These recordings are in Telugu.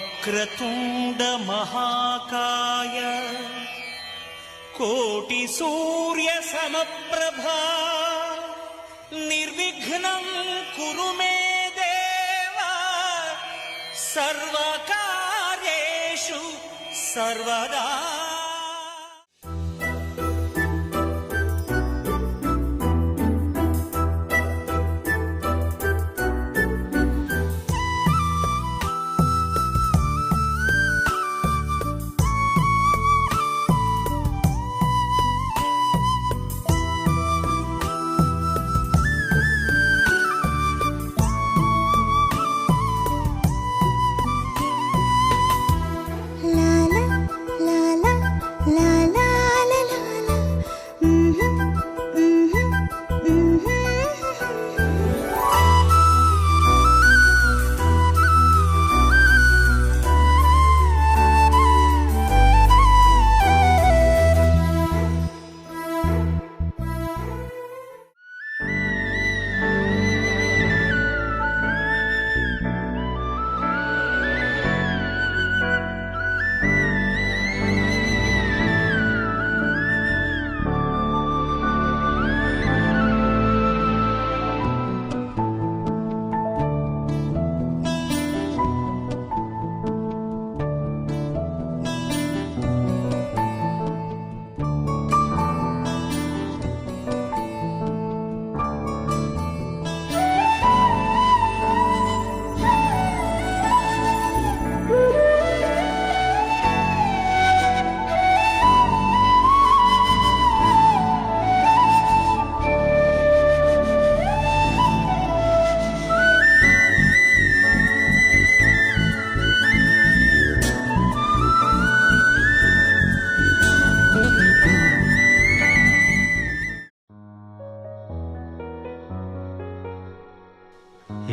వక్రతుండ మహాకాయ కోటి సూర్య సమప్రభా నిర్విఘ్నం కురు మే దేవ సర్వకార్యేషు సర్వదా.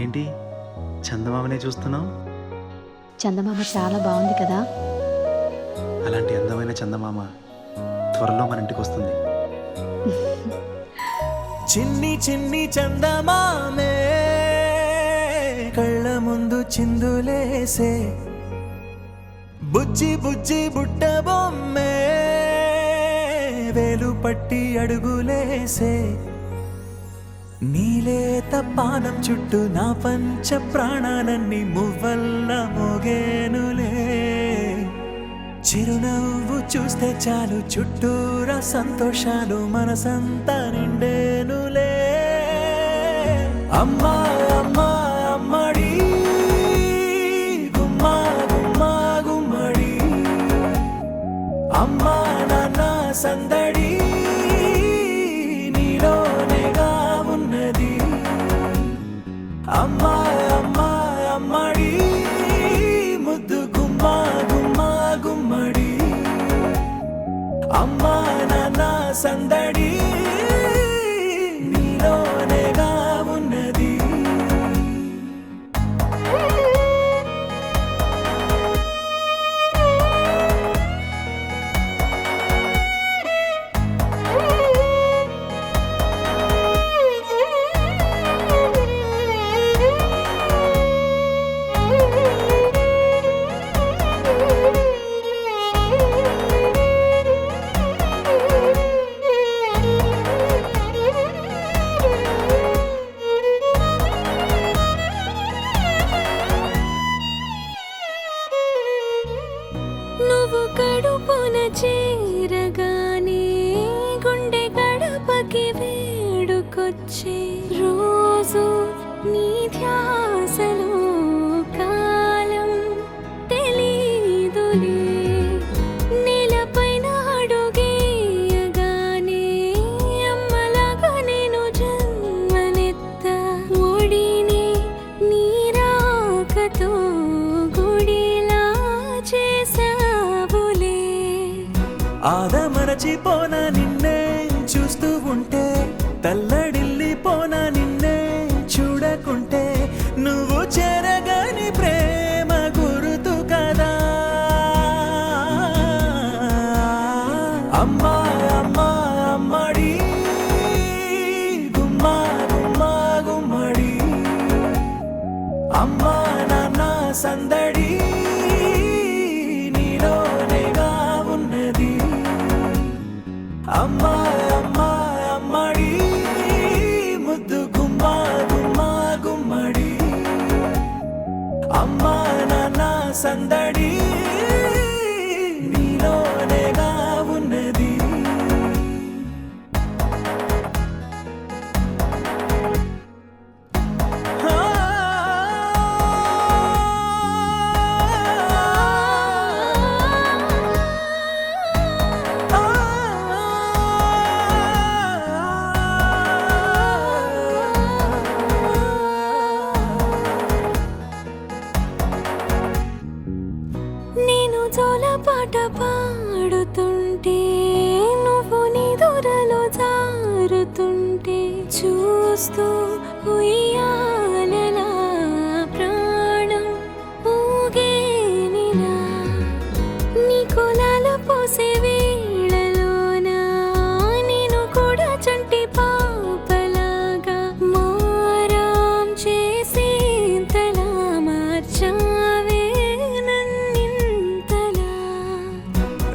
ఏంటి చందమామనే చూస్తున్నావు? చందమామ చాలా బాగుంది కదా. అలాంటి అందమైన చందమామ త్వరలో మన ఇంటికి వస్తుంది. చిన్ని చిన్ని చందమామే కళ్ళ ముందు చిందులేసే బుజ్జి బుజ్జి బుట్ట బొమ్మే వేలు పట్టి అడుగులేసే నీలేత పానం చుట్టూ నా పంచ ప్రాణాలన్నీ మువ్వల్ల మోగేనులే. చిరునవ్వు చూస్తే చాలు చుట్టూరా సంతోషాలు మనసంతా నిండేనులే. అమ్మా అమ్మా అమ్మడి గుమ్మా గుమ్మా గుమ్మడి అమ్మా నాన్న సందడి నీలోనేగా ఉన్నది. అమ్మా అమ్మా అమ్మడి ముద్దు గుమ్మా గుమ్మా గుమ్మడి అమ్మా నాన్న సందడి నీలోనేగా ఉన్నది. నువ్వు కడుపున చేరగానే గుండె గడపకి వేడుకొచ్చే రోజు నీ ధ్యాసలో కాలం తెలీదులే. నేలపైన అడుగేయగానే అమ్మలాగా నేను జన్మనెత్త ఒడిని నీ రాకతో గుడిలా చేసావులే. ఆదమరచిపోనా నిన్నే చూస్తూ ఉంటే తల్లడిల్లిపోనా నిన్నే చూడకుంటే నువ్వు చెరగని ప్రేమ గురుతు కదా. అమ్మా అమ్మా అమ్మడి గుమ్మా గుమ్మా గుమ్మడి అమ్మా నాన్న సందడి సందడి నీలోనేగా ఉన్నది. నేను జోలపాట పాడుతుంటే నువ్వు నీ దూరలో జారుతుంటే చూస్తూ ఉయ్యాలలా ప్రాణం ఊగేనిలా నీ కులాల పోసే వేళలోన నేను కూడా చంటి పాపలాగా మారాం చేసేంతలా మార్చావే నన్నింతలా.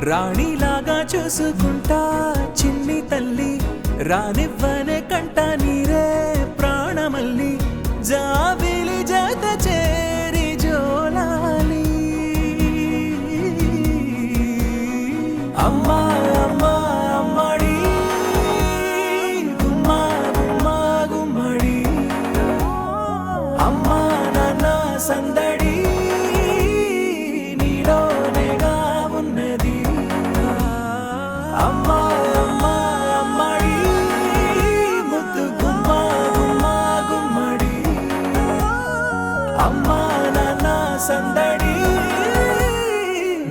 రాణిలాగా చూసుకుంటా చిన్ని తల్లి రానివ్వనే కంట నీరే ప్రాణమల్లి జాబిలి జత చేరి జోలాలి. అమ్మా అమ్మా అమ్మడి గుమ్మా గుమ్మా గుమ్మడి అమ్మా నాన్న సందడి నీలోనేగా ఉన్నది. అమ్మా అమ్మా అమ్మడి ముద్దు గుమ్మా గుమ్మా గుమ్మడి అమ్మా నాన్న సందడి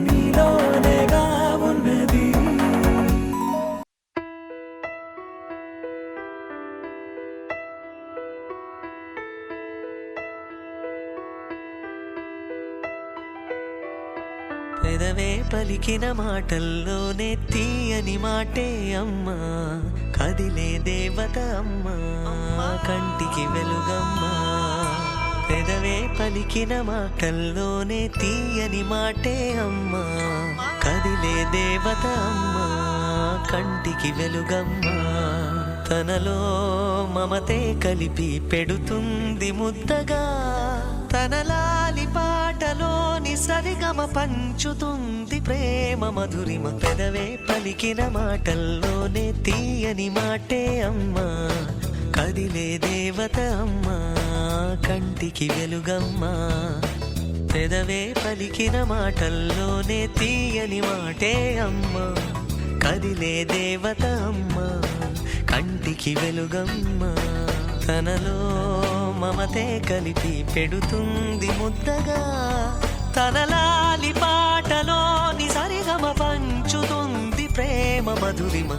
నీలోనేగా ఉన్నది. పెదవే పలికిన మాటల్లోనే తీయని మాటే అమ్మా, కదిలే దేవత అమ్మా, కంటికి వెలుగమ్మా. పెదవే పలికిన మాటల్లోనే తీయని మాటే అమ్మా, కదిలే దేవత అమ్మా, కంటికి వెలుగమ్మా. తనలో మమతే కలిపి పెడుతుంది ముద్దగా, తనలాలి పాటలోని సరిగమ పంచుతుంది ప్రేమ మధురిమ. పెదవే పలికిన మాటల్లోనే తీయని మాటే అమ్మా, కదిలే దేవత అమ్మా, కంటికి వెలుగమ్మా. పెదవే పలికిన మాటల్లోనే తీయని మాటే అమ్మా, కదిలే దేవత అమ్మా, కంటికి వెలుగమ్మా. తనలో మమతే కలిపి పెడుతుంది ముద్దగా, తనలాలి పాటలోని సరిగమ పంచుతుంది ప్రేమ మధురిమ.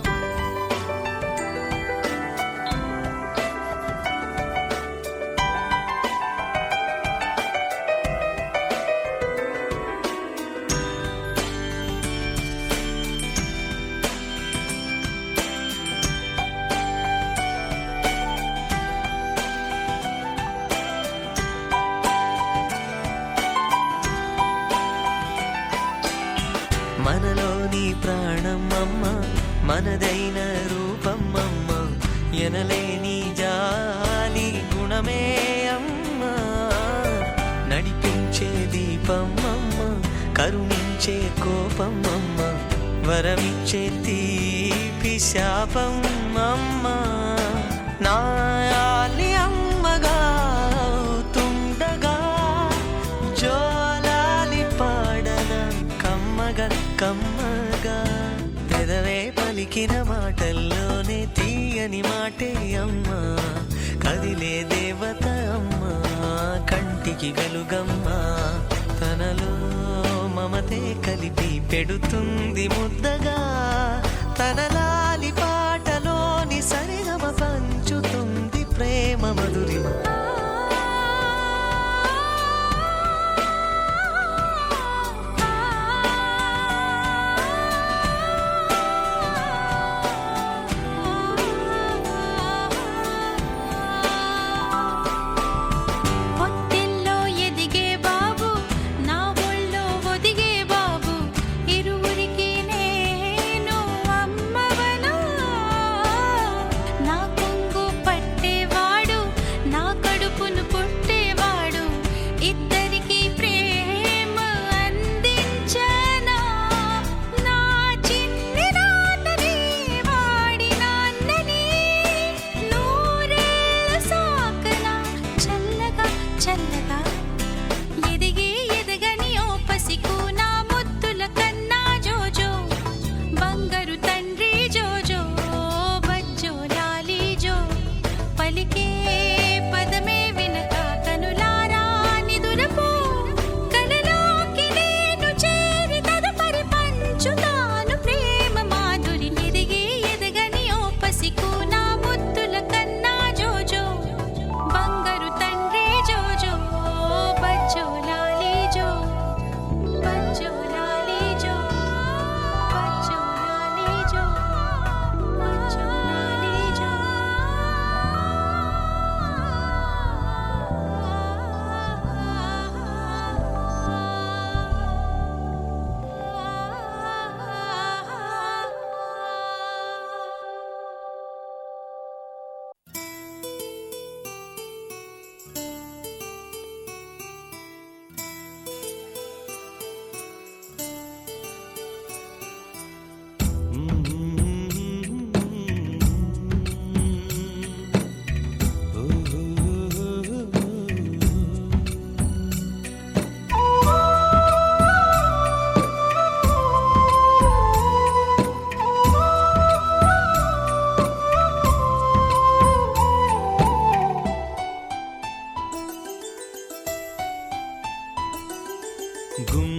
మనలోని ప్రాణం అమ్మ, మనదైన రూపం అమ్మ, ఎనలేని జాలి గుణమే అమ్మ. నడిపించే దీపం అమ్మ, కరుణించే కోపం అమ్మ, వరమిచ్చే తీపి శాపం అమ్మ. నాయాలి అమ్మగా అవుతుండగా, జోలాలి పాడన కమ్మగా కమ్మగా. పెదవే పలికిన మాటల్లోనే తీయని మాటే అమ్మా, కదిలే దేవత అమ్మా, కంటికి వెలుగమ్మా. తనలో మమతే కలిపి పెడుతుంది ముద్దగా, తనలాలి పాటలోని సరిగమ పంచుతుంది ప్రేమ మధురిమ. పొత్తిల్లో ఎదిగే బాబు, నా ఒళ్ళో ఒదిగే బాబు, ఇరువురికి నే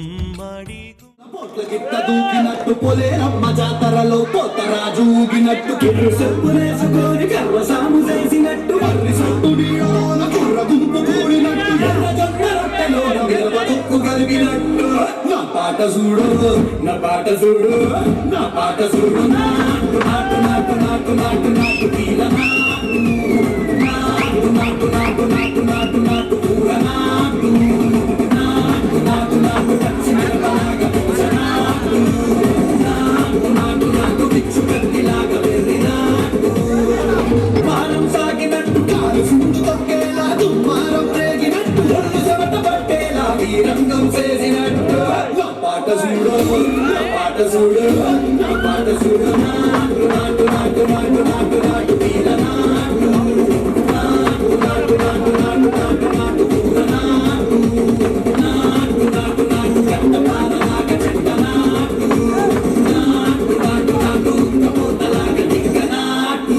గుమ్మడి పొట్ల గిట్ట దూకినట్టు పొలేరమ్మ జాతరలో పోతరాజు ఊగినట్టు కిర్రు చెప్పులేసుకొని గర్వసాము చేసినట్టు మర్రి సొట్టు నీడలోన కుర్ర గుంపు కూడినట్టు ఎర్ర జొన్న రొట్టెలోన మిరప తుక్కు కలిగినట్టు నా పాట చూడు నా పాట చూడు నా పాట చూడు నాటు నాటు నాటు నాటు నాటు నాటు తీల నాటు నాటు నాటు నాటు నాటు నాటు పూర నాటు నాటు నాటు నాటు పచ్చి మిరపలాగా పూస నాటు నాటు నాటు నాటు పిచ్చు కత్తిలాగా వెర్రి నాటు మానం సాగినట్టు కాలు సుంజు తొక్కేలా దుమ్మారం రేగినట్టు ఒళ్ళు చెమట పట్టేలా వీరంగం చేసినట్టు నా పాట చూడు నా పాట చూడు నా పాట చూడు నాటు నాటు నాటు నాటు నాటు నాటు తీల నాటు నాటు నాటు నాటు నాటు నాటు నాటు పూర నాటు నాటు నాటు నాటు గంట పాలలాగా చెట్ట నాటు నాటు నాటు నాటు కపోతలాగా దిగ్గ నాటు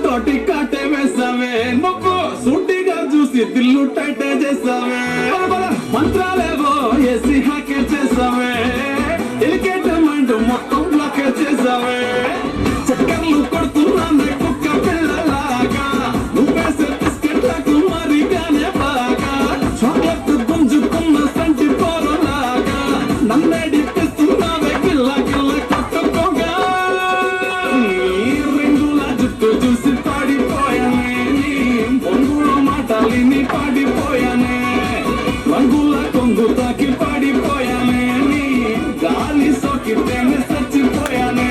తోటి కాటే వేసావే నువ్వు సూటిగా చూసి దిల్లు టైటే చేసావే మంత్రాలేవో ఏసీ హ్యాకే చేసావే ఇలికేటమంటూ మొత్తం బ్లాకే చేసావే చక్కర్లు కొడుతున్నానే కుక్క పిల్లలాగా నువ్వేసే బిస్కెట్లకు మరిగానే బాగా చాక్లెట్ గుంజుకున్న సంటి పోరలాగా నన్నేడిపిస్తున్నావే గిల్ల గిల్ల కొట్టుకోగా చూసి పాడిపోయానే పొంగుల మాటలిని పాడిపోయానే రంగుల కొంగు తాకి పాడిపోయానే గాలి సోకితేనే చచ్చిపోయానే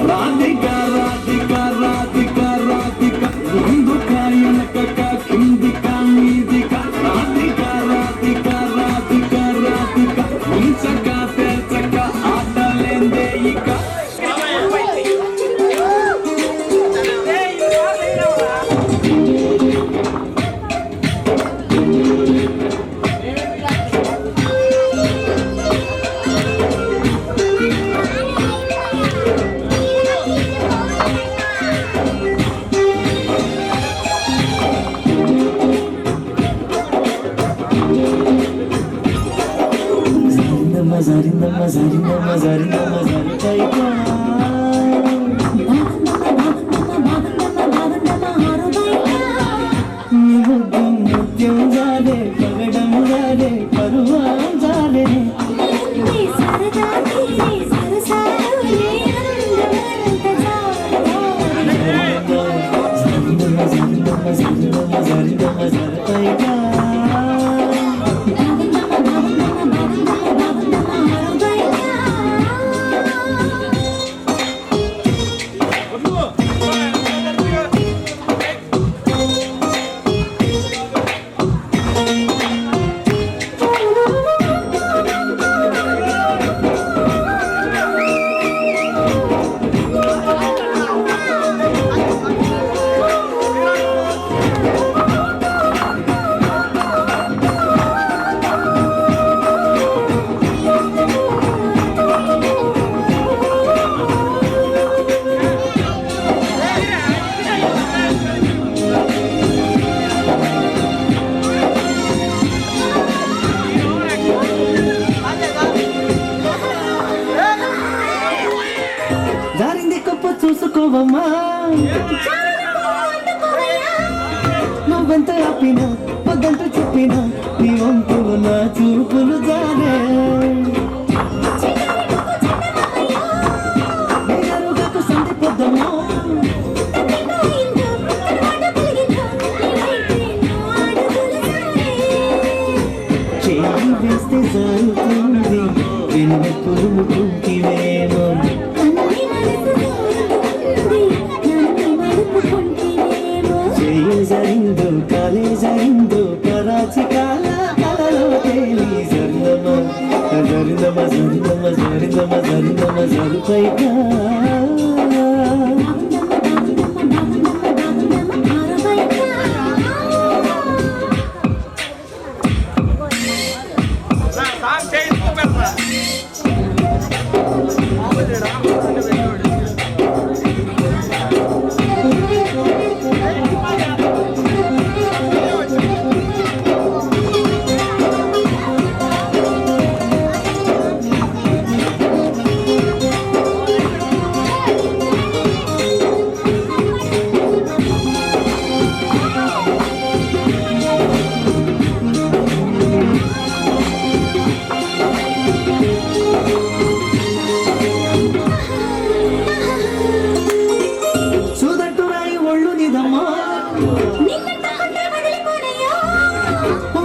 రాధిక రాధిక రాధిక రాధిక ముందు కాయనక కిందిక మీదిక రాధిక రాధిక రాధిక రాధిక ఉంచక తెచ్చక ఆటలేందే ఇక చూసుకోవమ్మా నువ్వు నువ్వెంత ఆపినా వద్దంట చెప్పినా నీ వంపులు నా చూపులు జానే నేనరుగకు సంధి పొద్దమో చేయి వేస్తే జారుతుంది వెన్నెప్పులు ముకుంటివేమో జరిందో కాలే జరిందో కరాచి కాల కలలో తేలి జరిందమ జరిందమ జరిందమ జరిందమ జరిందమ జరుపైగా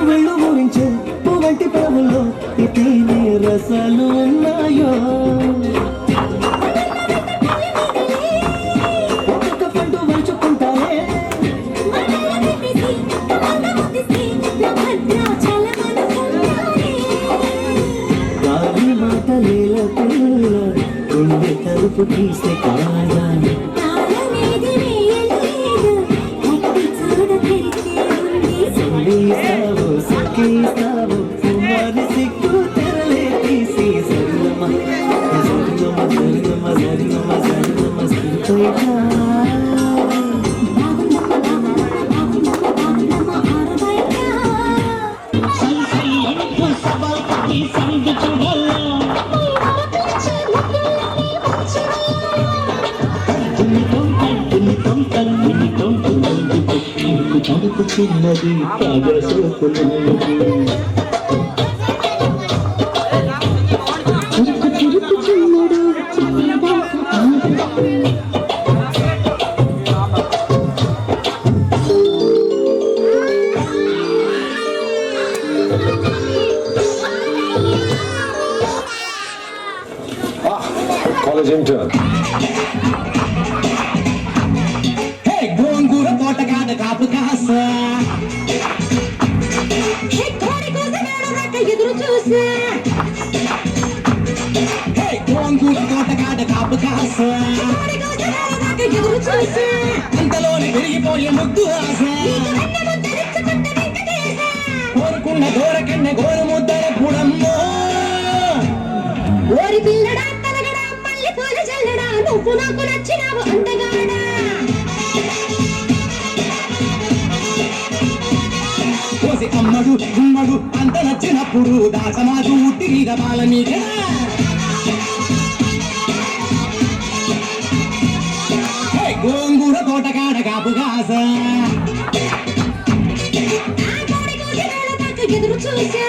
వెళ్ళు గురించే పువ్వంటి ప్రభుల్లో ఇతేనే రసాలు ఉన్నాయో ఒక్కొక్క పండు వలుచుకుంటారే కాలి మాటలేల పిల్ల గుండె తలుపు తీస్తే కాదా Estavo fumando siku terle tisi zaruma zaruma zaruma zaruma zaruma zaruma చిన్నది College intern. Hey, గోంగూర తోటగాడ కాపు కాసా ఎదురు చూసా గోంగూర తోటగాడ కాపు కాసా ఎదురు చూసా అంతలోని పెరిగిపోయే ముద్దు ఆశ కోరుకున్న గోరకన్న గోరు ముద్దర పుడమ్మో ఓరి పిల్లడా తలగడా మళ్ళీ పూల జల్లడా నువ్వు నాకు నచ్చినావు అందగాడా అమ్మడు గుమ్మడు అంత నచ్చినప్పుడు దాసమాజు ఉట్టి మీద బాల మీద గోంగూర తోటకాడ కాపుగాస ఎదురు చూసా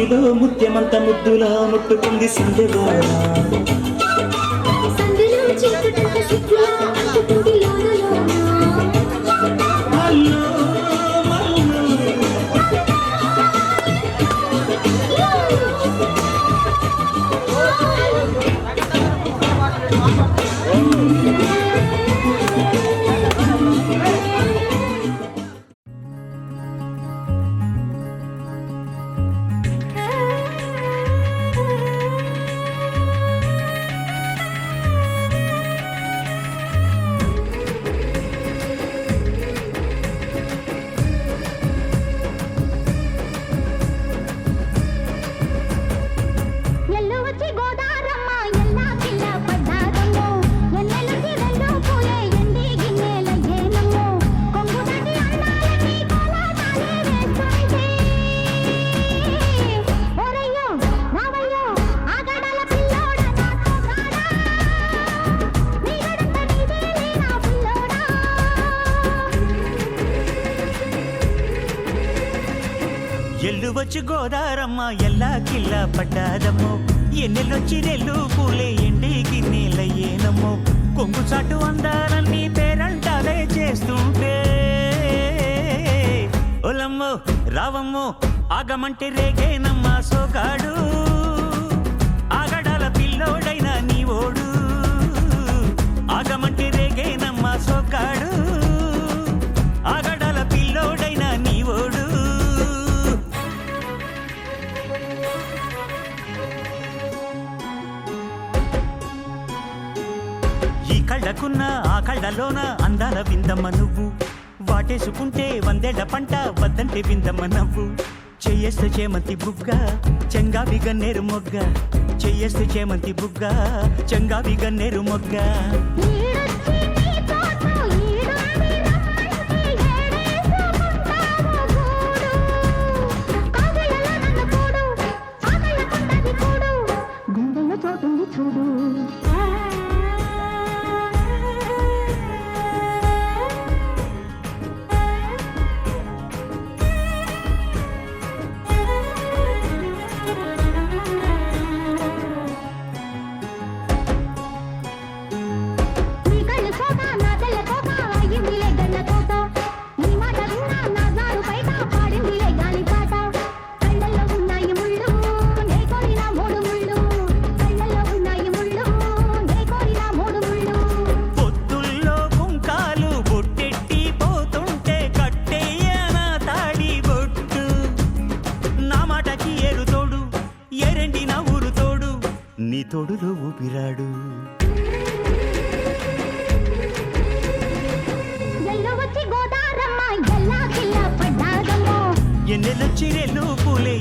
నీలో ముత్యమంత ముద్దులా ముట్టుకుంది సందెవాడ సందులో చీకటంత సిక్కులా అంటుకుంది లోన లోన. మల్లో మల్లో ఎల్లు వచ్చి గోదారమ్మ ఎల్లా కిల్ల పడ్డారమ్మో. ఎన్నెలకి రెండు పూలే ఎండి గిన్నెలయ్యేనమ్మో. కొంగు దాటి అన్నాలని కోలాటాలే వేస్తుంటే. ఓరయ్యో రావయ్యో ఆగడాల పిల్లోడా నాతో కాడా. నీ గడంత నీదేలే నా పిల్లోడా. ఎల్లు వచ్చి గోదారమ్మ ఎల్లా కిల్లా పడ్డాదమ్మో ఎన్నెల్లొచ్చి రెల్లు పూలే ఎండి గిన్నెలయ్యేనమ్మో కొంగు చాటు అందాలన్నీ పేరంటాలే చేస్తుంటే ఒలమ్మో రావమ్మో ఆగమంటే రేగేనమ్మ సోగాడు ఆగడాల పిల్లోడైనా నీ ఓడు ఆగమంటే రేగేనమ్మ సోగాడు ఆగడాల పిల్లోడైనా నీ ఓడు ఈ కళ్ళకున్న ఆ కళ్ళలోన అందాల విందమ్మ నువ్వు వాటేసుకుంటే వందేళ్ల పంట వద్దంటే విందమ్మ నవ్వు చెయ్యేస్తే చేమంతి బుగ్గ చెంగావి గన్నేరు మొగ్గ చెయ్యేస్తే చేమంతి బుగ్గ చెంగావి గన్నేరు మొగ్గ ఈడొచ్చి నీ తోట ఈడుండి రమ్మంటే ఏడేసుకుంటావు గూడు. కాగళ్ళలో నన్ను కూడు ఆకళ్ళకుంటది కూడు గుండెల్లో చోటుంది చూడు. నీ కళ్ళు సోక నా తెల్ల కోక అయ్యిందిలే గన్న తోట. నీ మాట విన్నా నా జారు బయట పాడిందిలే గాలి పాట. కళ్ళల్లో ఉన్నాయి ముళ్ళు నే కోరిన మూడు ముళ్ళు. కళ్ళల్లో ఉన్నాయి ముళ్ళు నే కోరిన మూడు ముళ్ళు. పొత్తుల్లో కుంకాలు బొట్టెట్టి పోతుంటే కట్టేయనా తాడి బొట్టు నా మాటకి ఏరు తోడు ఎరండి నా ఊరు తోడు నీ తోడులో ఊపిరాడు ఎల్లు వచ్చి గోదారమ్మ ఎల్లా కిల్ల పడ్డాదమ్మో. ఎన్నెలొచ్చి రెల్లు పూలే